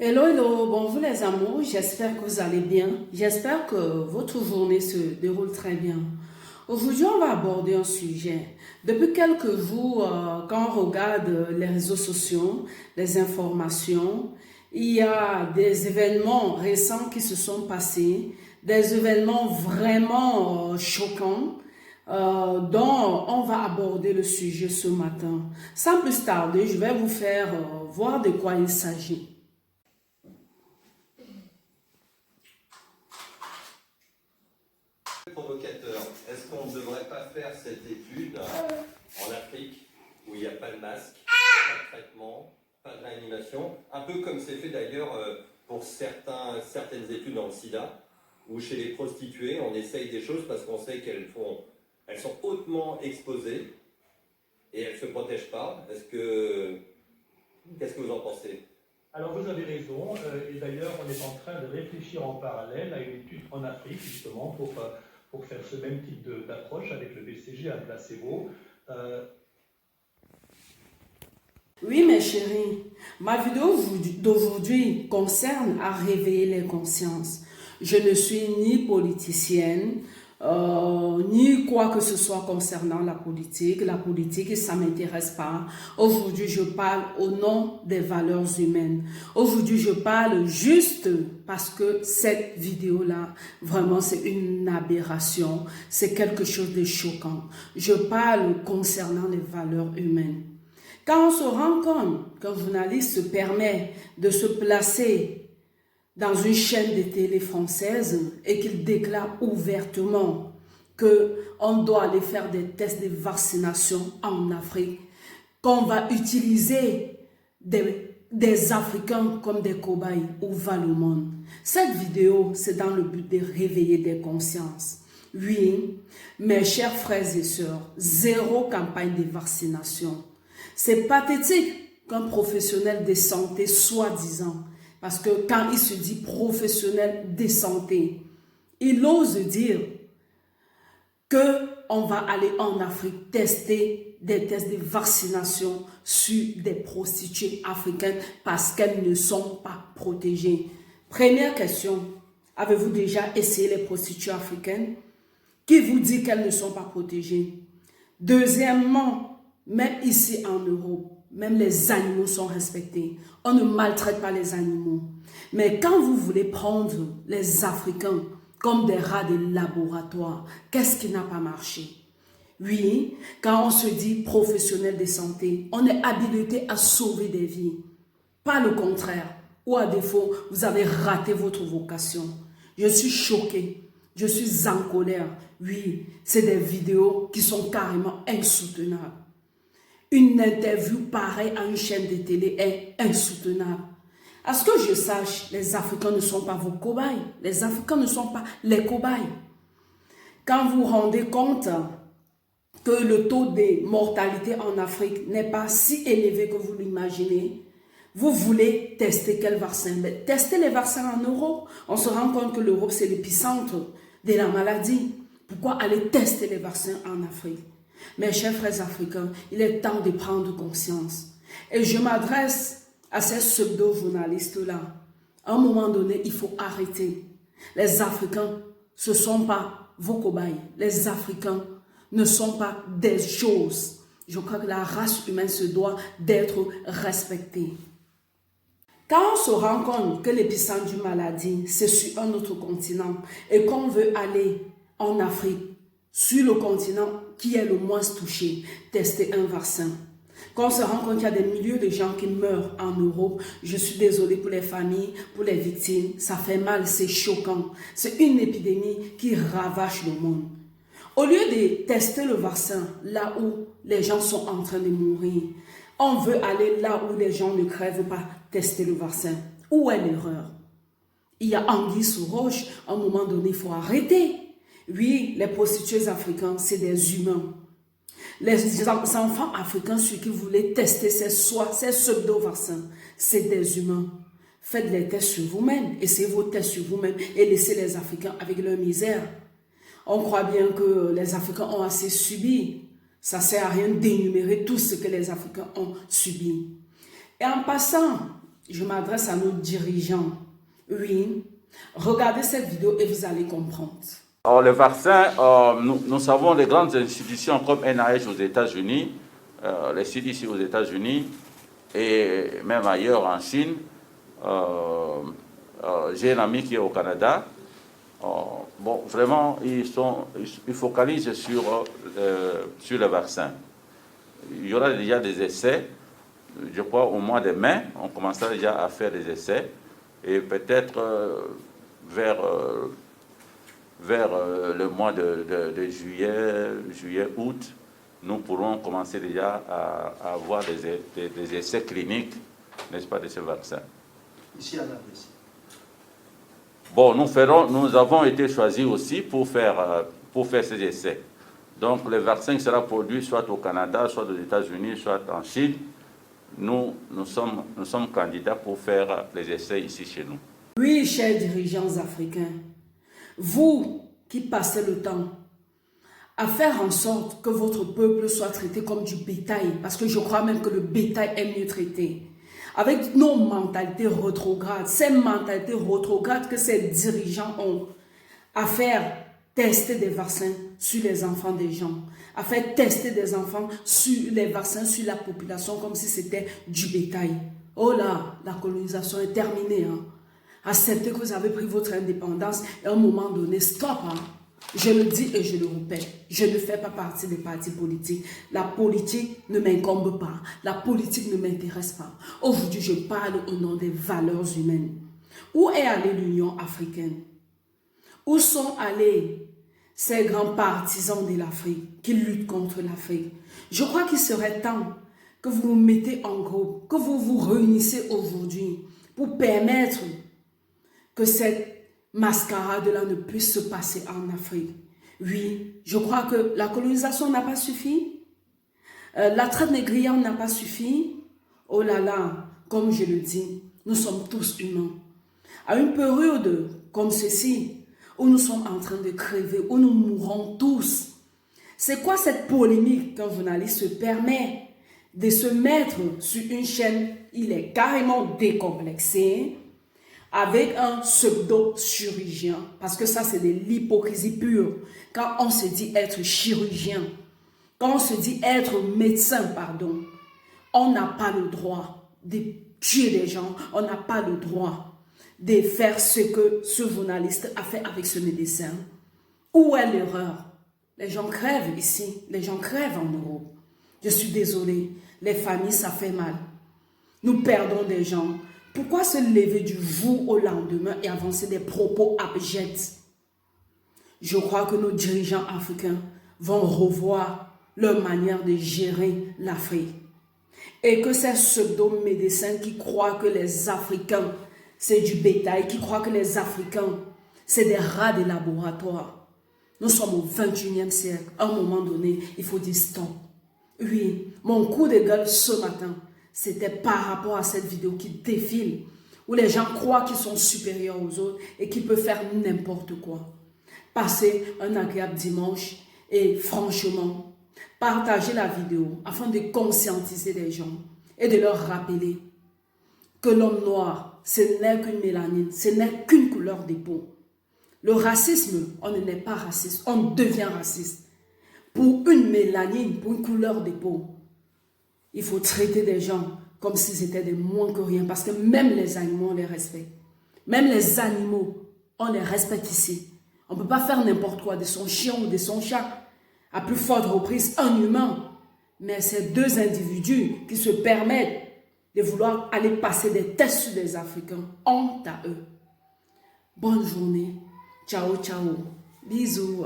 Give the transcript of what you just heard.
Hello, hello, bonjour les amours, j'espère que vous allez bien, j'espère que votre journée se déroule très bien. Aujourd'hui, on va aborder un sujet. Depuis quelques jours, quand on regarde les réseaux sociaux, les informations, il y a des événements récents qui se sont passés, des événements vraiment choquants, dont on va aborder le sujet ce matin. Sans plus tarder, je vais vous faire voir de quoi il s'agit. Provocateur. Est-ce qu'on ne devrait pas faire cette étude en Afrique où il n'y a pas de masque, pas de traitement, pas de réanimation, un peu comme c'est fait d'ailleurs pour certaines études dans le sida, où chez les prostituées on essaye des choses parce qu'on sait elles sont hautement exposées et elles ne se protègent pas. Qu'est-ce que vous en pensez? Alors vous avez raison, et d'ailleurs on est en train de réfléchir en parallèle à une étude en Afrique justement pour faire ce même type d'approche avec le BCG, un placebo. Oui, mes chéris, ma vidéo d'aujourd'hui concerne à réveiller les consciences. Je ne suis ni politicienne, ni quoi que ce soit concernant la politique. La politique, ça ne m'intéresse pas. Aujourd'hui, je parle au nom des valeurs humaines. Aujourd'hui, je parle juste parce que cette vidéo-là, vraiment, c'est une aberration. C'est quelque chose de choquant. Je parle concernant les valeurs humaines. Quand on se rend compte qu'un journaliste se permet de se placer dans une chaîne de télé française et qu'il déclare ouvertement qu'on doit aller faire des tests de vaccination en Afrique, qu'on va utiliser des Africains comme des cobayes, où va le monde? Cette vidéo, c'est dans le but de réveiller des consciences. Oui, mes chers frères et sœurs, zéro campagne de vaccination. C'est pathétique qu'un professionnel de santé, soi-disant, parce que quand il se dit professionnel de santé, il ose dire qu'on va aller en Afrique tester des tests de vaccination sur des prostituées africaines parce qu'elles ne sont pas protégées. Première question, avez-vous déjà essayé les prostituées africaines? Qui vous dit qu'elles ne sont pas protégées? Deuxièmement, même ici en Europe, même les animaux sont respectés. On ne maltraite pas les animaux. Mais quand vous voulez prendre les Africains comme des rats de laboratoire, qu'est-ce qui n'a pas marché? Oui, quand on se dit professionnel de santé, on est habilité à sauver des vies. Pas le contraire. Ou à défaut, vous avez raté votre vocation. Je suis choquée. Je suis en colère. Oui, c'est des vidéos qui sont carrément insoutenables. Une interview pareille à une chaîne de télé est insoutenable. À ce que je sache, les Africains ne sont pas vos cobayes. Les Africains ne sont pas les cobayes. Quand vous vous rendez compte que le taux de mortalité en Afrique n'est pas si élevé que vous l'imaginez, vous voulez tester quel vaccin? Tester les vaccins en Europe. On se rend compte que l'Europe, c'est l'épicentre de la maladie. Pourquoi aller tester les vaccins en Afrique? Mes chers frères africains, il est temps de prendre conscience. Et je m'adresse à ces pseudo-journalistes-là. À un moment donné, il faut arrêter. Les Africains, ce ne sont pas vos cobayes. Les Africains ne sont pas des choses. Je crois que la race humaine se doit d'être respectée. Quand on se rend compte que l'épicentre du maladie, c'est sur un autre continent et qu'on veut aller en Afrique, sur le continent qui est le moins touché, tester un vaccin. Quand on se rend compte qu'il y a des milliers de gens qui meurent en Europe, je suis désolée pour les familles, pour les victimes, ça fait mal, c'est choquant. C'est une épidémie qui ravage le monde. Au lieu de tester le vaccin là où les gens sont en train de mourir, on veut aller là où les gens ne crèvent pas, tester le vaccin. Où est l'erreur? Il y a anguille sous roche, à un moment donné, il faut arrêter. Oui, les prostituées africains, c'est des humains. Les enfants africains sur qui vous voulez tester ces pseudo-vaccins, c'est des humains. Faites les tests sur vous-même, essayez vos tests sur vous-même et laissez les Africains avec leur misère. On croit bien que les Africains ont assez subi. Ça ne sert à rien d'énumérer tout ce que les Africains ont subi. Et en passant, Je m'adresse à nos dirigeants. Oui, regardez cette vidéo et vous allez comprendre. Alors, les vaccins, nous savons les grandes institutions comme NIH aux États-Unis, les CDC aux États-Unis et même ailleurs en Chine. J'ai un ami qui est au Canada. Bon, vraiment, ils focalisent sur les vaccins. Il y aura déjà des essais. Je crois au mois de mai, on commencera déjà à faire des essais. Et peut-être vers le mois de juillet, août, nous pourrons commencer déjà à avoir des essais cliniques, n'est-ce pas, de ce vaccin. Ici à la Russie. Bon, nous avons été choisis aussi pour faire ces essais. Donc, le vaccin sera produit soit au Canada, soit aux États-Unis, soit en Chine. Nous sommes candidats pour faire les essais ici chez nous. Oui, chers dirigeants africains, vous qui passez le temps à faire en sorte que votre peuple soit traité comme du bétail, parce que je crois même que le bétail est mieux traité, avec nos mentalités rétrogrades, ces mentalités rétrogrades que ces dirigeants ont, à faire tester des vaccins sur les enfants des gens, à faire tester des enfants sur les vaccins sur la population comme si c'était du bétail. Oh là, la colonisation est terminée. Hein. Acceptez que vous avez pris votre indépendance et à un moment donné, stop. Hein. Je le dis et je le répète, je ne fais pas partie des partis politiques. La politique ne m'incombe pas. La politique ne m'intéresse pas. Aujourd'hui, je parle au nom des valeurs humaines. Où est allée l'Union africaine? Où sont allés ces grands partisans de l'Afrique qui luttent contre l'Afrique? Je crois qu'il serait temps que vous vous mettez en groupe, que vous vous réunissez aujourd'hui pour permettre que cette mascarade-là ne puisse se passer en Afrique. Oui, je crois que la colonisation n'a pas suffi. La traite négrière n'a pas suffi. Oh là là, comme je le dis, nous sommes tous humains. À une période comme ceci, où nous sommes en train de crever, où nous mourrons tous. C'est quoi cette polémique qu'un journaliste se permet de se mettre sur une chaîne? Il est carrément décomplexé, avec un pseudo-chirurgien, parce que ça c'est de l'hypocrisie pure. Quand on se dit être chirurgien, quand on se dit être médecin, pardon, on n'a pas le droit de tuer des gens, on n'a pas le droit de faire ce que ce journaliste a fait avec ce médecin. Où est l'erreur? Les gens crèvent ici, les gens crèvent en Europe. Je suis désolée, les familles, ça fait mal. Nous perdons des gens. Pourquoi se lever du jour au lendemain et avancer des propos abjects? Je crois que nos dirigeants africains vont revoir leur manière de gérer l'Afrique. Et que ces pseudo-médecins qui croient que les Africains, c'est du bétail, qui croient que les Africains, c'est des rats de laboratoire. Nous sommes au 21e siècle. À un moment donné, il faut dire stop. Oui, mon coup de gueule ce matin, c'était par rapport à cette vidéo qui défile, où les gens croient qu'ils sont supérieurs aux autres et qu'ils peuvent faire n'importe quoi. Passez un agréable dimanche et franchement, partagez la vidéo afin de conscientiser les gens et de leur rappeler que l'homme noir, ce n'est qu'une mélanine, ce n'est qu'une couleur de peau. Le racisme, on ne naît pas raciste, on devient raciste. Pour une mélanine, pour une couleur de peau, il faut traiter des gens comme s'ils étaient des moins que rien, parce que même les animaux, on les respecte. Même les animaux, on les respecte ici. On ne peut pas faire n'importe quoi de son chien ou de son chat. À plus forte reprise, un humain. Mais c'est deux individus qui se permettent de vouloir aller passer des tests sur des Africains. Honte à eux. Bonne journée. Ciao, ciao. Bisous.